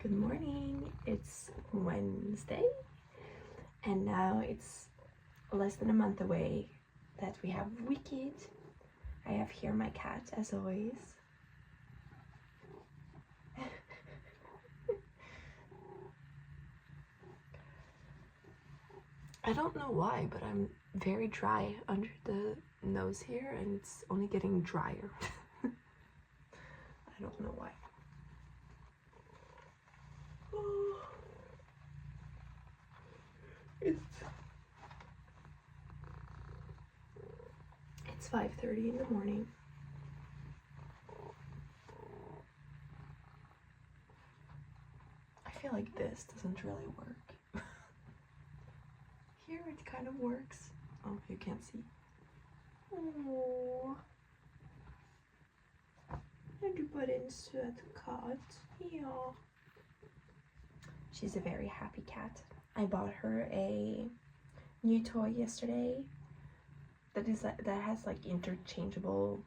Good morning. It's Wednesday, and now it's less than a month away that we have Wicked. I have here my cat, as always. I don't know why, but I'm very dry under the nose here, and it's only getting drier. I don't know why. It's 5:30 in the morning. I feel like this doesn't really work. Here it kind of works. Oh, you can't see. Oh, and du bara en söt katt. Yeah. She's a very happy cat. I bought her a new toy yesterday that has like interchangeable,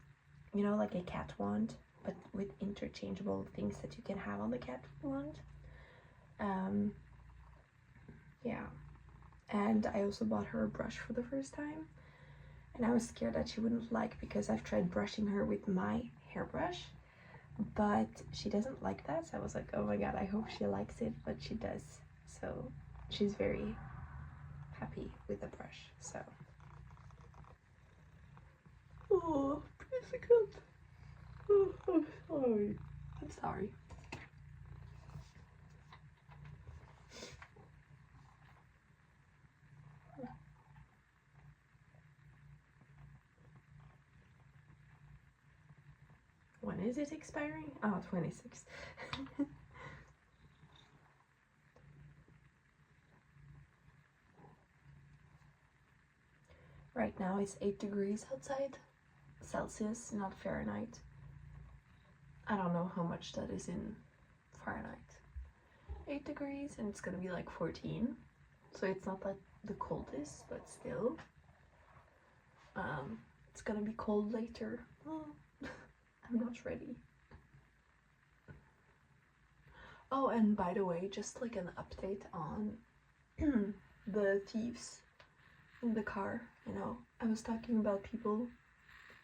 you know, like a cat wand, but with interchangeable things that you can have on the cat wand. Yeah. And I also bought her a brush for the first time, and I was scared that she wouldn't like, because I've tried brushing her with my hairbrush, but she doesn't like that. So I was like, oh my god, I hope she likes it, but she does. So she's very happy with the brush. So oh, Pussycat. Oh, I'm sorry. I'm sorry. When is it expiring? Oh, 26. Right now it's 8 degrees outside, Celsius, not Fahrenheit. I don't know how much that is in Fahrenheit. 8 degrees, and it's gonna be like 14. So it's not like the coldest, but still. It's gonna be cold later. Oh, I'm not ready. Oh, and by the way, just like an update on the thieves in the car. You know, I was talking about people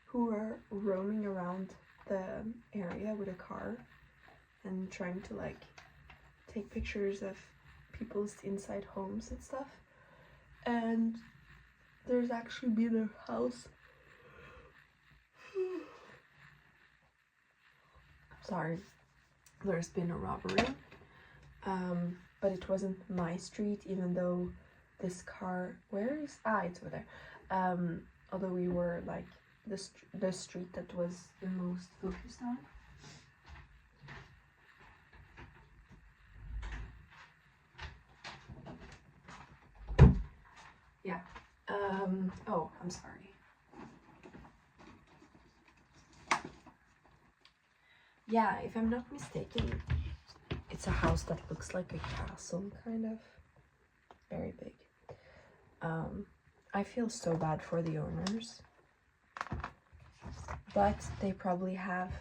who are roaming around the area with a car and trying to like take pictures of people's inside homes and stuff. And there's actually been a house. Sorry. There's been a robbery, but it wasn't my street, even though this car, it's over there, although we were like the street that was the most focused on. Yeah. Oh, I'm sorry. Yeah, if I'm not mistaken, it's a house that looks like a castle, kind of. Very big. I feel so bad for the owners, but they probably have,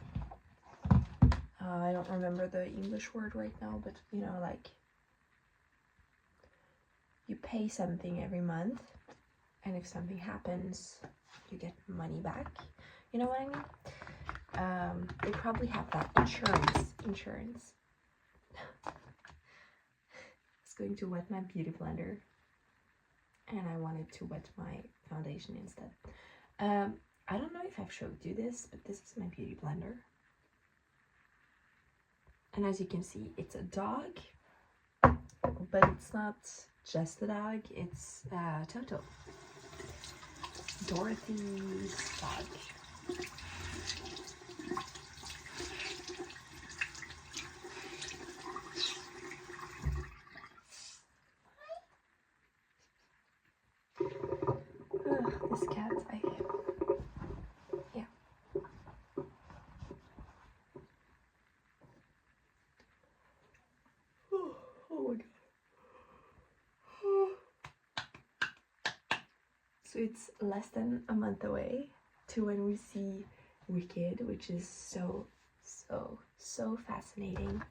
I don't remember the English word right now, but you know, like, you pay something every month, and if something happens, you get money back. You know what I mean? They probably have that insurance. It's going to wet my beauty blender, and I wanted to wet my foundation instead. I don't know if I've showed you this, but this is my beauty blender. And as you can see, it's a dog, but it's not just a dog, it's Toto, Dorothy's dog. This cat, yeah. Oh my god. So it's less than a month away to when we see Wicked, which is so fascinating.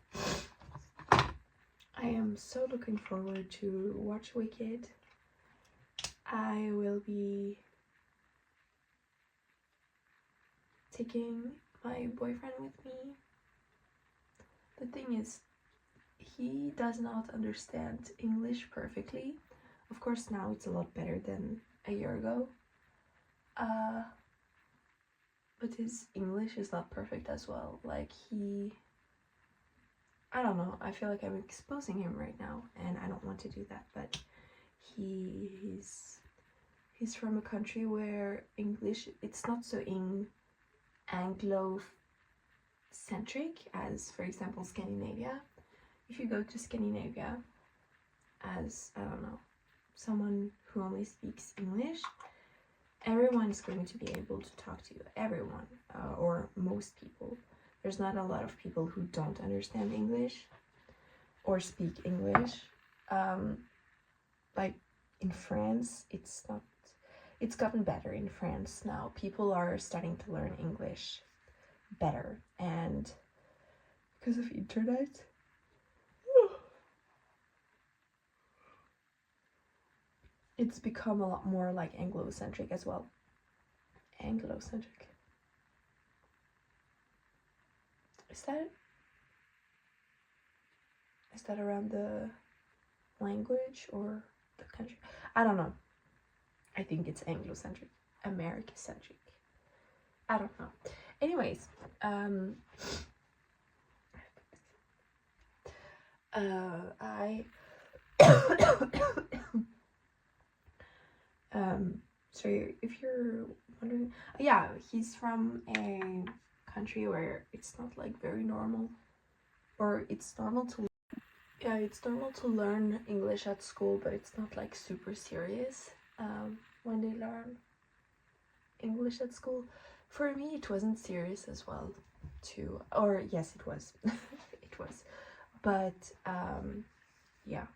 I am so looking forward to watch Wicked. I will be taking my boyfriend with me. The thing is, he does not understand English perfectly. Of course, now it's a lot better than a year ago. But his English is not perfect as well. Like, I don't know, I feel like I'm exposing him right now, and I don't want to do that, but he's from a country where English, it's not so Anglo-centric as, for example, Scandinavia. If you go to Scandinavia as, I don't know, someone who only speaks English, everyone is going to be able to talk to you. Everyone, or most people. There's not a lot of people who don't understand English or speak English. Like in France, it's gotten better in France now. People are starting to learn English better, and because of internet, it's become a lot more like Anglo-centric as well. Anglo-centric. Is that around the language or the country? I don't know. I think it's Anglo-centric, America-centric. I don't know. Anyways, so if you're wondering, yeah, he's from a country where it's not like very normal, or it's normal to learn English at school, but it's not like super serious when they learn English at school. For me, it wasn't serious as well too, or yes, it was. It was, but yeah,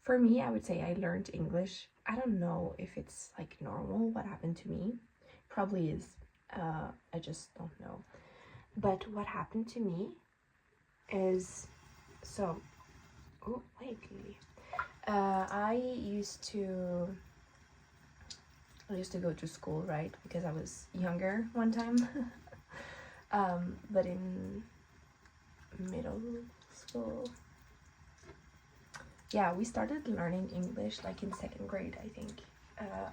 for me, I would say I learned English. I don't know if it's like normal what happened to me. Probably is. I just don't know. But what happened to me is, so, oh wait, Lily. I used to go to school, right? Because I was younger one time. But in middle school, yeah, we started learning English like in 2nd grade, I think,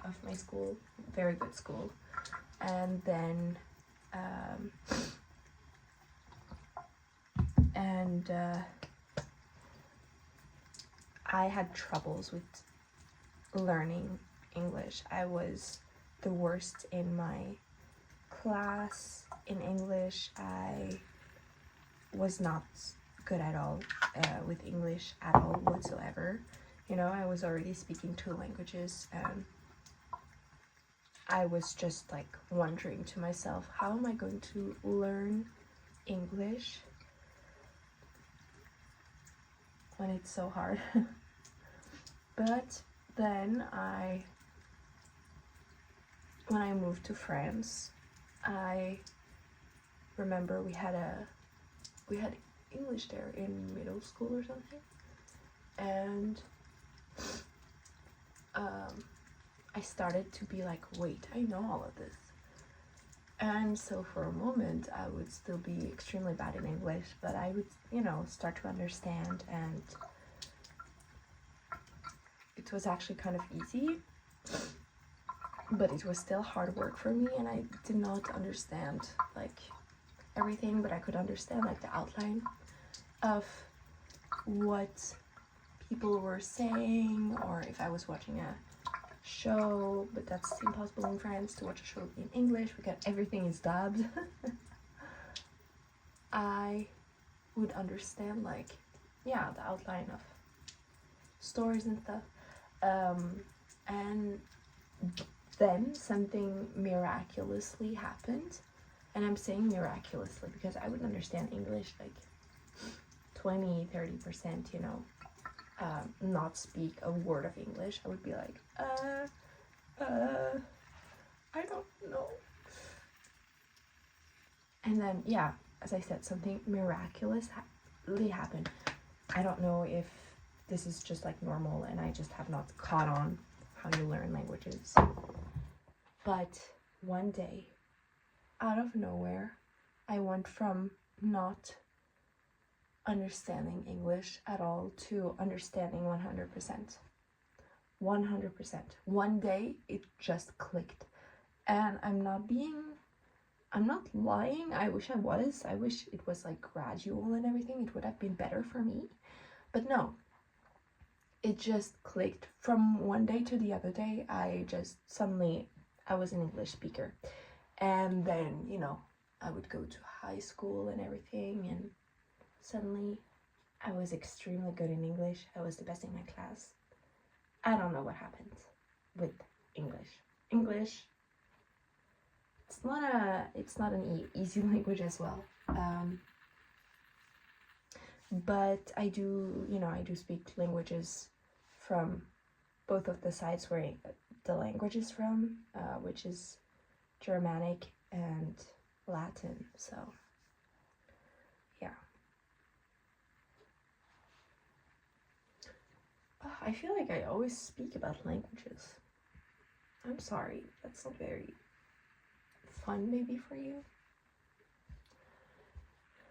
of my school. Very good school. And then I had troubles with learning English. I was the worst in my class in English. I was not good at all with English at all whatsoever. You know, I was already speaking 2 languages, and I was just like wondering to myself, how am I going to learn English when it's so hard? But then when I moved to France, I remember we had English there in middle school or something, and I started to be like, wait, I know all of this. And so for a moment I would still be extremely bad in English, but I would, you know, start to understand, and it was actually kind of easy, but it was still hard work for me, and I did not understand like everything, but I could understand like the outline of what people were saying, or if I was watching a show, but that's impossible in France to watch a show in English because everything is dubbed. I would understand like, yeah, the outline of stories and stuff, and then something miraculously happened, and I'm saying miraculously because I would understand English like 20-30%, you know, not speak a word of English. I would be like, I don't know. And then, yeah, as I said, something miraculously happened. I don't know if this is just like normal and I just have not caught on how you learn languages. But one day, out of nowhere, I went from not understanding English at all to understanding 100%. 100%. One day it just clicked. And I'm not lying. I wish I was. I wish it was like gradual and everything. It would have been better for me. But no. It just clicked from one day to the other day. I was an English speaker. And then, you know, I would go to high school and everything, and suddenly I was extremely good in English. I was the best in my class. I don't know what happened with English. English, it's not an easy language as well. But I do speak languages from both of the sides where the language is from, which is Germanic and Latin. So yeah. I feel like I always speak about languages. I'm sorry, that's not very fun maybe for you.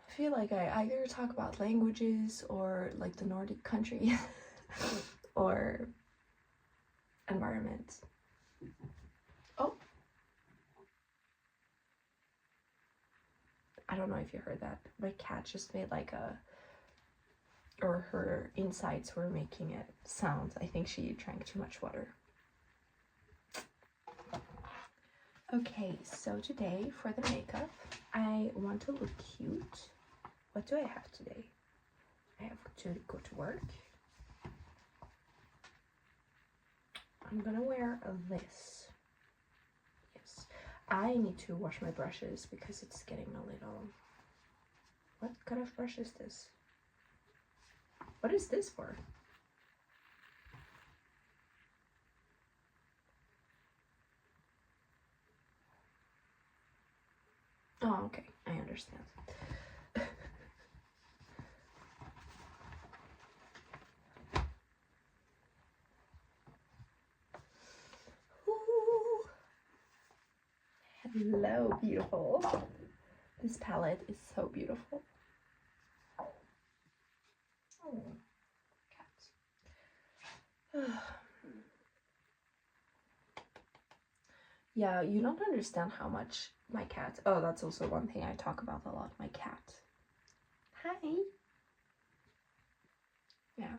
I feel like I either talk about languages or like the Nordic countries or environment. Oh, I don't know if you heard that. My cat just made like her insides were making it sound. I think she drank too much water. Okay, so today for the makeup, I want to look cute. What do I have today? I have to go to work. I'm gonna wear this. Yes, I need to wash my brushes because it's getting a little... What kind of brush is this? What is this for? Oh, okay, I understand. Hello, beautiful. This palette is so beautiful. Oh, cat. Yeah, you don't understand how much my cat... Oh, that's also one thing I talk about a lot. My cat. Hi. Yeah.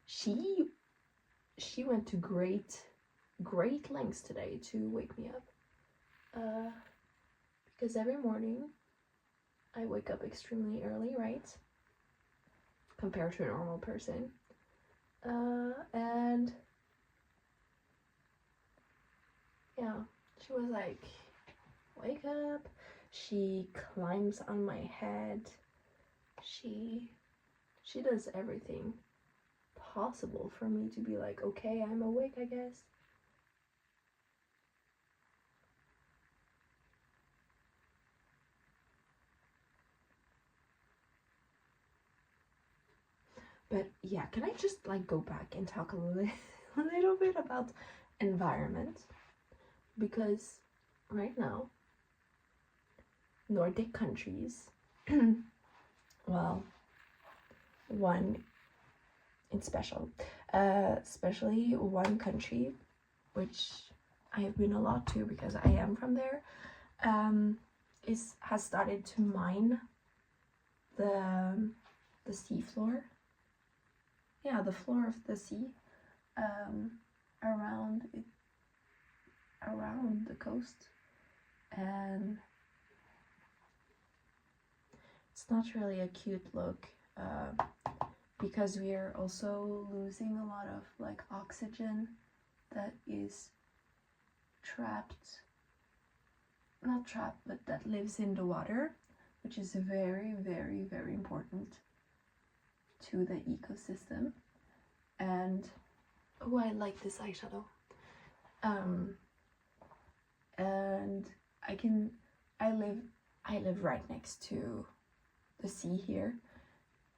She went to great lengths today to wake me up. Because every morning I wake up extremely early, right? Compared to a normal person. And yeah, she was like, wake up. She climbs on my head. She does everything possible for me to be like, okay, I'm awake, I guess. But yeah, can I just like go back and talk a little bit about environment? Because right now, Nordic countries, well, one in special, especially one country, which I have been a lot to because I am from there, has started to mine the sea floor. Yeah, the floor of the sea, around the coast, and it's not really a cute look, because we are also losing a lot of like oxygen that is not trapped, but that lives in the water, which is very, very, very important to the ecosystem. And oh, I like this eyeshadow. And I live right next to the sea here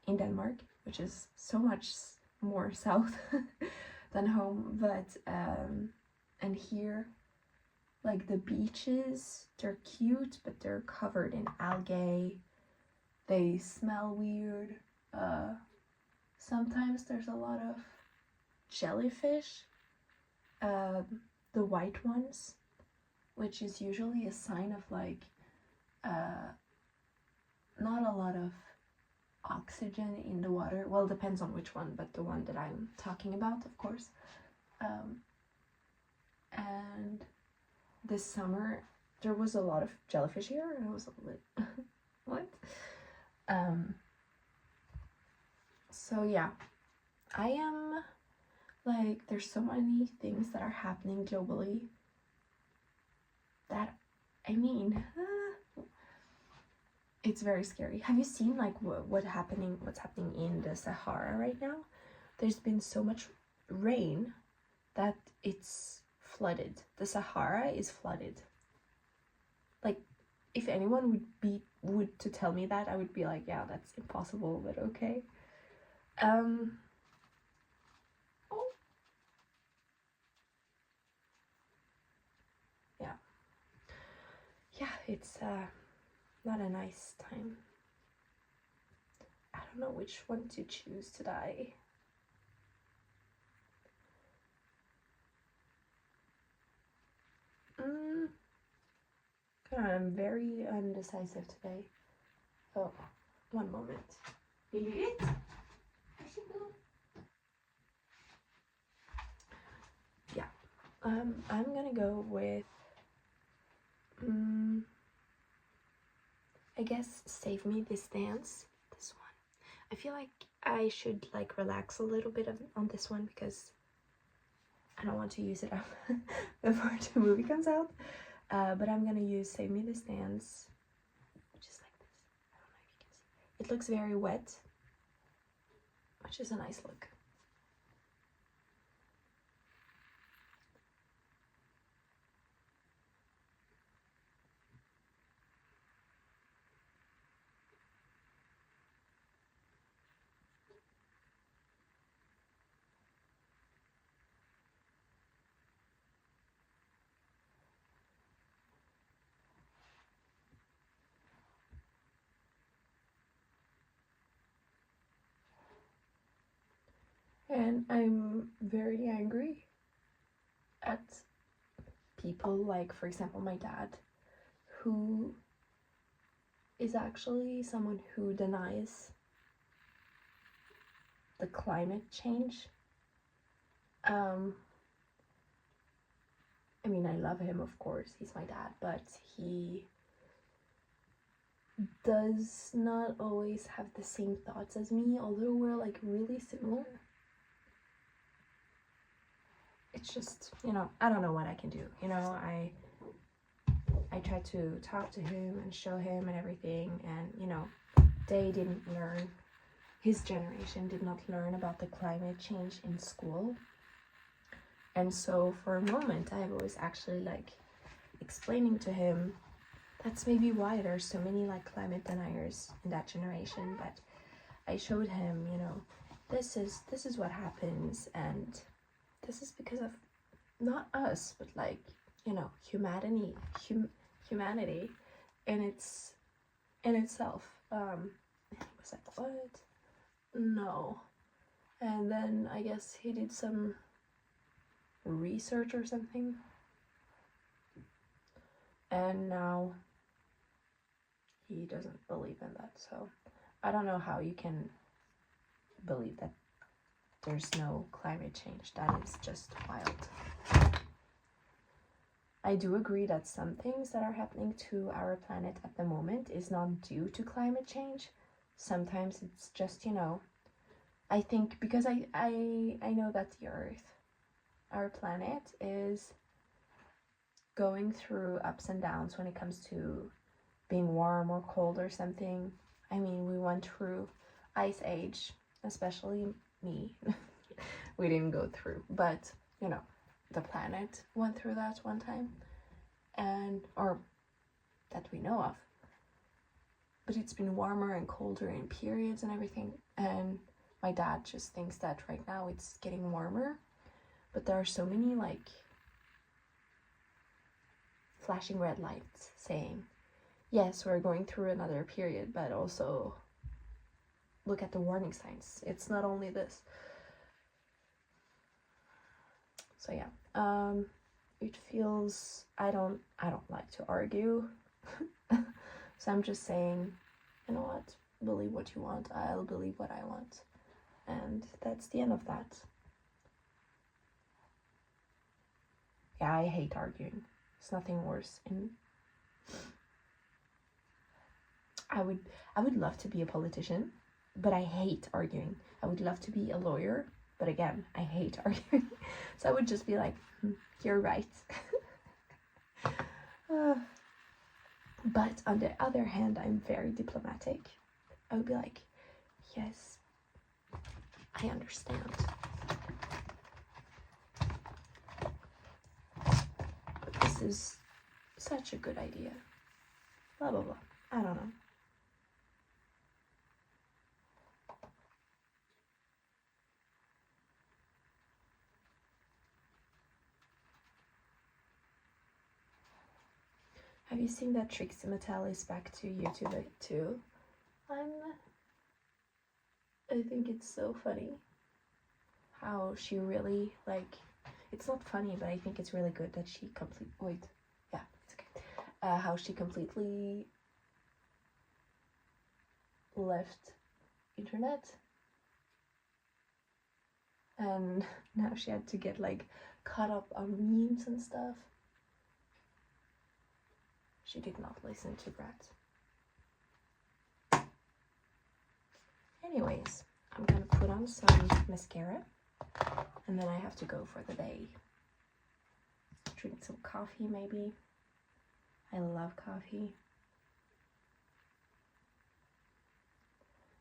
in Denmark, which is so much more south than home. But and here, like the beaches, they're cute, but they're covered in algae. They smell weird. Sometimes there's a lot of jellyfish, the white ones, which is usually a sign of like not a lot of oxygen in the water. Well, depends on which one, but the one that I'm talking about, of course. And this summer there was a lot of jellyfish here, and I was like, what? So yeah, I am like, there's so many things that are happening globally that, I mean, it's very scary. Have you seen like what's happening in the Sahara right now? There's been so much rain that it's flooded. The Sahara is flooded. Like, if anyone would to tell me that, I would be like, yeah, that's impossible, but okay. Yeah, it's not a nice time. I don't know which one to choose today. I'm very undecisive today. Oh, one moment. Yeah, I'm gonna go with I guess Save Me This Dance, this one. I feel like I should like relax a little bit on this one because I don't want to use it up before the movie comes out. But I'm gonna use Save Me This Dance, just like this. I don't know if you can see. It looks very wet, which is a nice look. And I'm very angry at people like, for example, my dad, who is actually someone who denies the climate change. I mean, I love him, of course, he's my dad, but he does not always have the same thoughts as me, although we're like really similar. It's just, you know, I don't know what I can do. You know, I try to talk to him and show him and everything, and you know, they didn't learn, his generation did not learn about the climate change in school. And so for a moment I was actually like explaining to him that's maybe why there's so many like climate deniers in that generation. But I showed him, you know, this is what happens, and this is because of not us, but like, you know, humanity in itself. He was like, what? No. And then I guess he did some research or something, and now he doesn't believe in that. So I don't know how you can believe that there's no climate change. That is just wild. I do agree that some things that are happening to our planet at the moment is not due to climate change. Sometimes it's just, you know, I think because I know that the Earth, our planet, is going through ups and downs when it comes to being warm or cold or something. I mean, we went through Ice Age, especially me. We didn't go through, but you know, the planet went through that one time, and or that we know of. But it's been warmer and colder in periods and everything, and My dad just thinks that right now it's getting warmer, but there are so many like flashing red lights saying, yes, we're going through another period, but also look at the warning signs. It's not only this. So yeah, it feels, I don't like to argue. So I'm just saying, you know what, believe what you want, I'll believe what I want. And that's the end of that. Yeah, I hate arguing. It's nothing worse. And I would love to be a politician, but I hate arguing. I would love to be a lawyer, but again, I hate arguing. So I would just be like, you're right. But on the other hand, I'm very diplomatic. I would be like, yes, I understand. But this is such a good idea. Blah, blah, blah. I don't know. Have you seen that Trixie Mattel is back to YouTube too? I think it's so funny how she really, like, it's not funny, but I think it's really good that she how she completely left internet, and now she had to get like caught up on memes and stuff. She did not listen to Brat. Anyways, I'm gonna put on some mascara and then I have to go for the day. Drink some coffee maybe. I love coffee.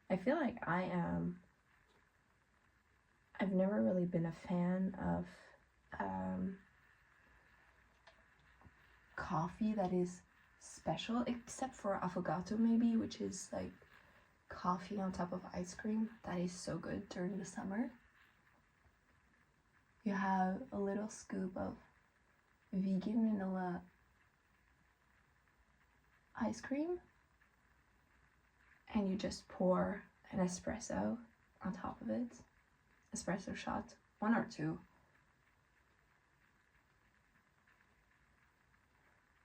I feel like I've never really been a fan of coffee that is special, except for affogato maybe, which is like coffee on top of ice cream. That is so good during the summer. You have a little scoop of vegan vanilla ice cream and you just pour an espresso on top of it. Espresso shot, 1 or 2.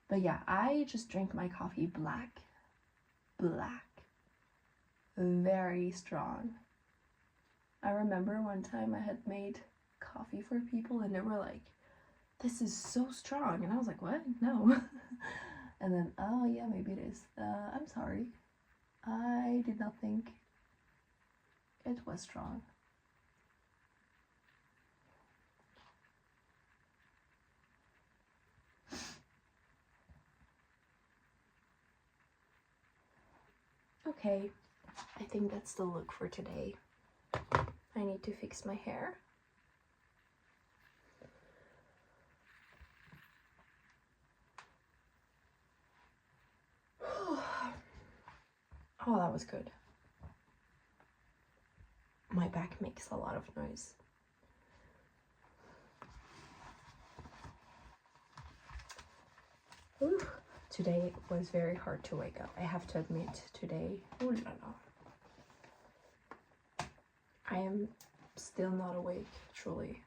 But yeah, I just drink my coffee black. Very strong. I remember one time I had made coffee for people and they were like, this is so strong. And I was like, what? No. And then, oh yeah, maybe it is. I'm sorry. I did not think it was strong. Okay, I think that's the look for today. I need to fix my hair. Oh, that was good. My back makes a lot of noise. Ooh, today was very hard to wake up. I have to admit, today, ooh la la. I am still not awake, truly.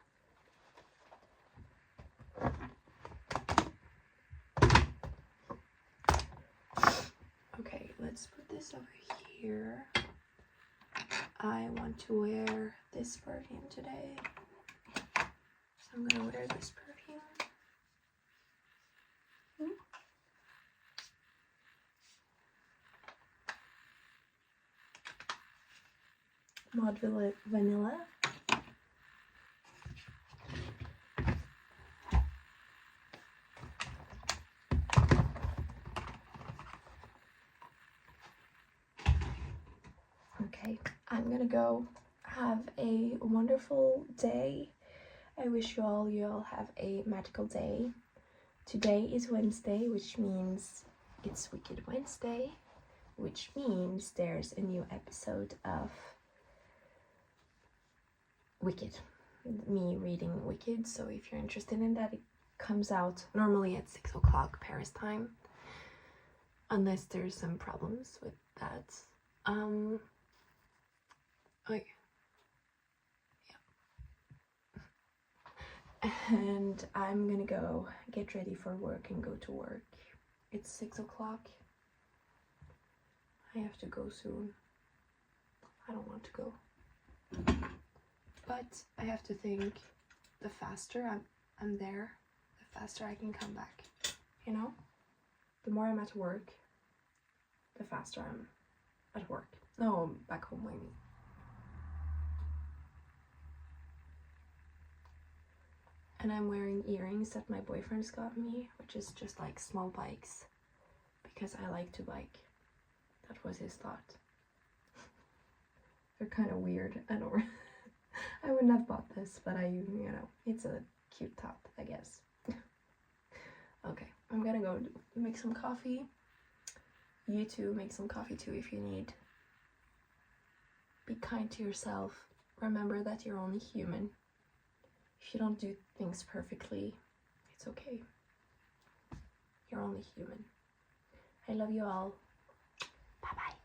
Okay, let's put this over here. I want to wear this perfume today. So I'm gonna wear this perfume. Maud Vanilla. Okay, I'm gonna go. Have a wonderful day. I wish you all have a magical day. Today is Wednesday, which means it's Wicked Wednesday, which means there's a new episode of Wicked. Me reading Wicked. So if you're interested in that, it comes out normally at 6 o'clock Paris time. Unless there's some problems with that. Okay. Yeah. And I'm gonna go get ready for work and go to work. It's 6 o'clock. I have to go soon. I don't want to go. But I have to think the faster I'm there, the faster I can come back. You know? The more I'm at work, the faster I'm at work. No, back home, I mean. And I'm wearing earrings that my boyfriend's got me, which is just like small bikes, because I like to bike. That was his thought. They're kind of weird. I don't. I wouldn't have bought this, but it's a cute thought, I guess. Okay, I'm gonna go make some coffee. You too, make some coffee too if you need. Be kind to yourself. Remember that you're only human. If you don't do things perfectly, it's okay. You're only human. I love you all. Bye bye.